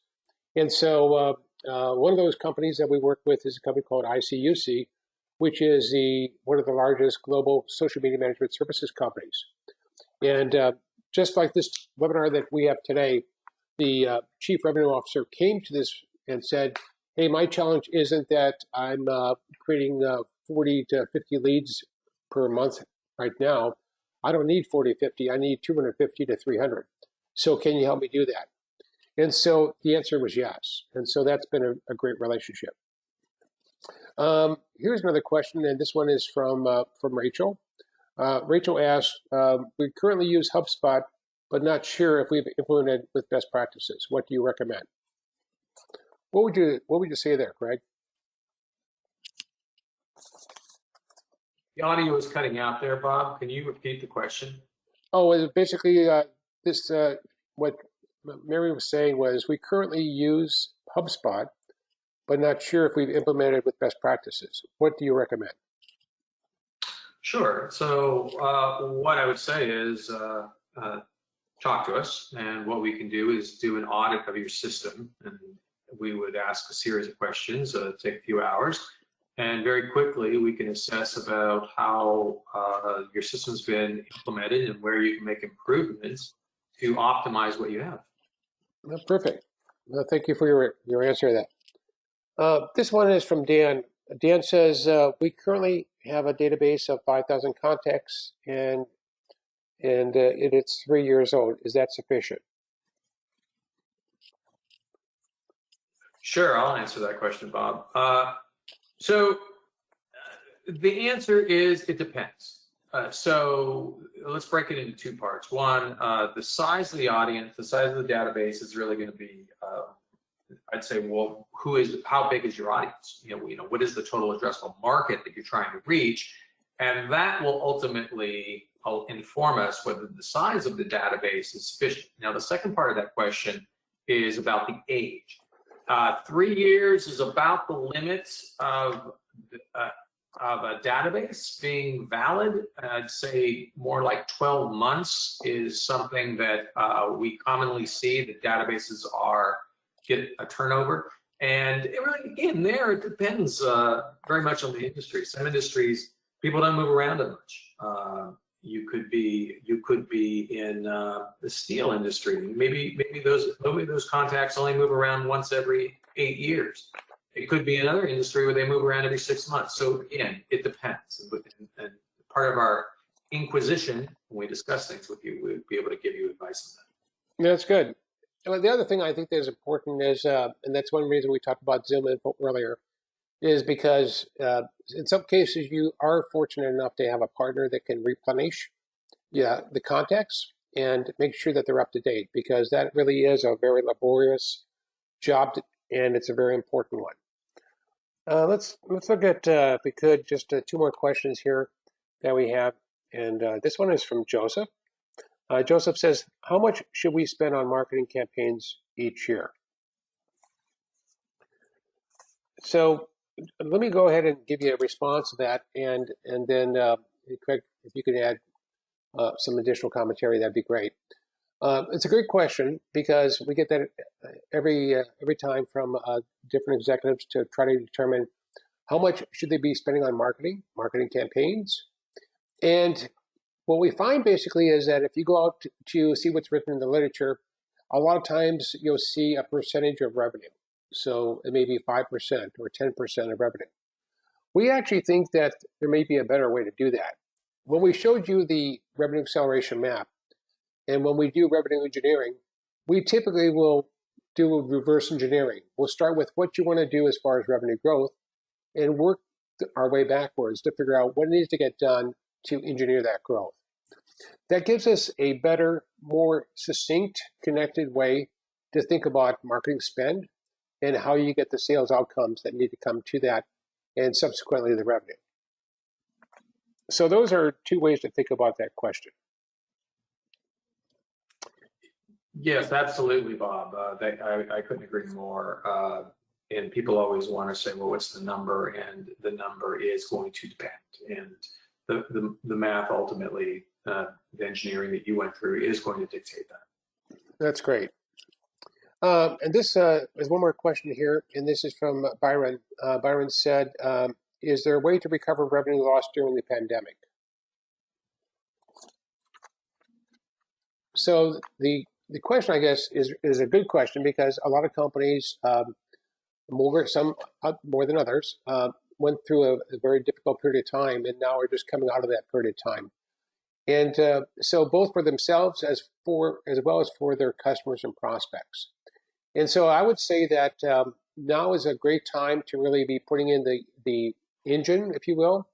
And so one of those companies that we work with is a company called ICUC, which is one of the largest global social media management services companies. And just like this webinar that we have today, the chief revenue officer came to this and said, hey, my challenge isn't that I'm creating 40 to 50 leads per month right now. I don't need 40 to 50. I need 250 to 300. So can you help me do that? And so the answer was yes. And so that's been a great relationship. Here's another question, and this one is from Rachel. Rachel asked, we currently use HubSpot, but not sure if we've implemented with best practices. What do you recommend? What would you say there, Craig? The audio is cutting out there, Bob. Can you repeat the question? Oh, basically, what Mary was saying was we currently use HubSpot, but not sure if we've implemented with best practices. What do you recommend? Sure. So what I would say is talk to us, and what we can do is do an audit of your system, and we would ask a series of questions, take a few hours, and very quickly we can assess about how your system's been implemented and where you can make improvements to optimize what you have. Well, perfect. Well, thank you for your answer to that. This one is from Dan. Dan says, we currently have a database of 5,000 contacts and it's 3 years old. Is that sufficient? Sure, I'll answer that question, Bob. So the answer is it depends. So let's break it into two parts. One, the size of the audience, the size of the database is really going to be, I'd say, well, how big is your audience? What is the total addressable market that you're trying to reach? And that will ultimately inform us whether the size of the database is sufficient. Now, the second part of that question is about the age. 3 years is about the limits of a database being valid. I'd say more like 12 months is something that we commonly see that databases get a turnover. And it really, again, it depends very much on the industry. Some industries, people don't move around as much. You could be in the steel industry. Maybe those contacts only move around once every 8 years. It could be another industry where they move around every 6 months. So again, it depends. And part of our inquisition when we discuss things with you, we'd be able to give you advice on that. That's good. Well, the other thing I think that is important is, and that's one reason we talked about Zoom info earlier, is because in some cases you are fortunate enough to have a partner that can replenish the contacts and make sure that they're up to date, because that really is a very laborious job and it's a very important one. Let's look at, if we could, just 2 more questions here that we have. And this one is from Joseph. Joseph says, how much should we spend on marketing campaigns each year? So let me go ahead and give you a response to that, and then Craig, if you could add some additional commentary, that'd be great. It's a great question because we get that every time from different executives to try to determine how much should they be spending on marketing campaigns. And what we find basically is that if you go out to see what's written in the literature, a lot of times you'll see a percentage of revenue. So it may be 5% or 10% of revenue. We actually think that there may be a better way to do that. When we showed you the revenue acceleration map, and when we do revenue engineering, we typically will do reverse engineering. We'll start with what you want to do as far as revenue growth and work our way backwards to figure out what needs to get done to engineer that growth. That gives us a better, more succinct, connected way to think about marketing spend and how you get the sales outcomes that need to come to that and subsequently the revenue. So those are 2 ways to think about that question. Yes, absolutely, Bob. I couldn't agree more. And people always want to say, well, what's the number? And the number is going to depend. And the math ultimately, the engineering that you went through is going to dictate that. That's great. And this is one more question here, and this is from Byron. Byron said, is there a way to recover revenue lost during the pandemic? So the question, I guess, is a good question because a lot of companies, some more than others, went through a very difficult period of time and now are just coming out of that period of time. And so both for themselves as well as for their customers and prospects. And so I would say that now is a great time to really be putting in the engine, if you will,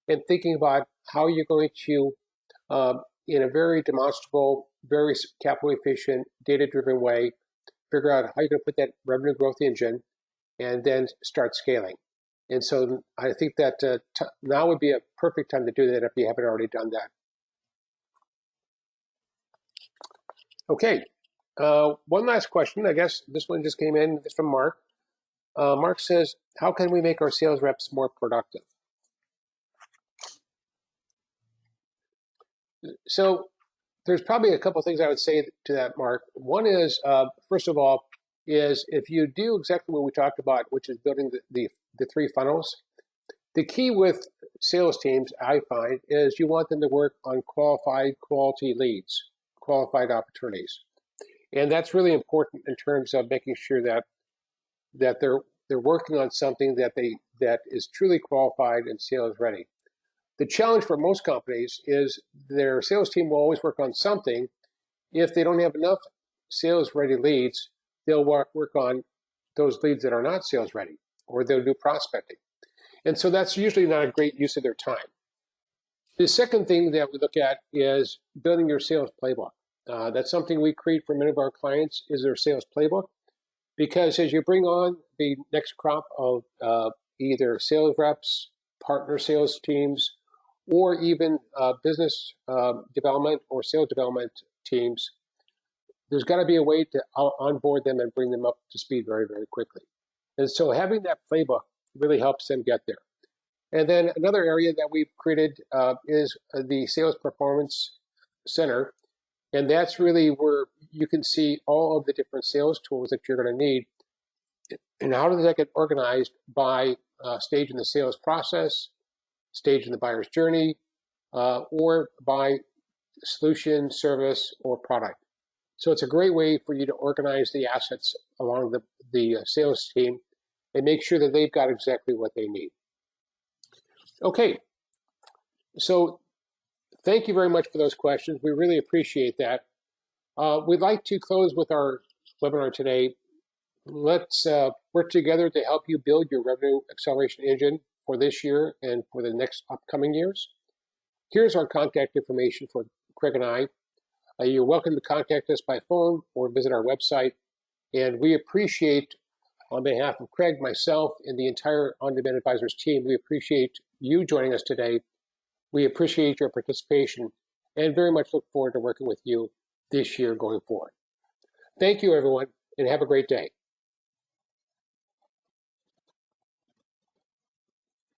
and thinking about how you're going to, in a very demonstrable, very capital efficient, data-driven way, figure out how you're going to put that revenue growth engine and then start scaling. And so I think that now would be a perfect time to do that if you haven't already done that. Okay, one last question. I guess this one just came in. It's from Mark. Mark says, how can we make our sales reps more productive? So there's probably a couple of things I would say to that, Mark. One is, first of all, is if you do exactly what we talked about, which is building the 3 funnels, the key with sales teams, I find, is you want them to work on qualified quality leads, qualified opportunities. And that's really important in terms of making sure that they're working on something that is truly qualified and sales ready. The challenge for most companies is their sales team will always work on something. If they don't have enough sales ready leads, they'll work on those leads that are not sales ready, or they'll do prospecting. And so that's usually not a great use of their time. The second thing that we look at is building your sales playbook. That's something we create for many of our clients is their sales playbook, because as you bring on the next crop of either sales reps, partner sales teams, or even business development or sales development teams, there's got to be a way to onboard them and bring them up to speed very, very quickly. And so having that playbook really helps them get there. And then another area that we've created is the Sales Performance Center. And that's really where you can see all of the different sales tools that you're going to need. And how does that get organized by stage in the sales process, stage in the buyer's journey, or by solution, service, or product. So it's a great way for you to organize the assets along the sales team and make sure that they've got exactly what they need. Okay, so thank you very much for those questions. We really appreciate that. We'd like to close with our webinar today. Let's work together to help you build your revenue acceleration engine for this year and for the next upcoming years. Here's our contact information for Craig and I. You're welcome to contact us by phone or visit our website. And we appreciate, on behalf of Craig, myself, and the entire On Demand Advisors team, we appreciate you joining us today. We appreciate your participation and very much look forward to working with you this year going forward. Thank you, everyone, and have a great day.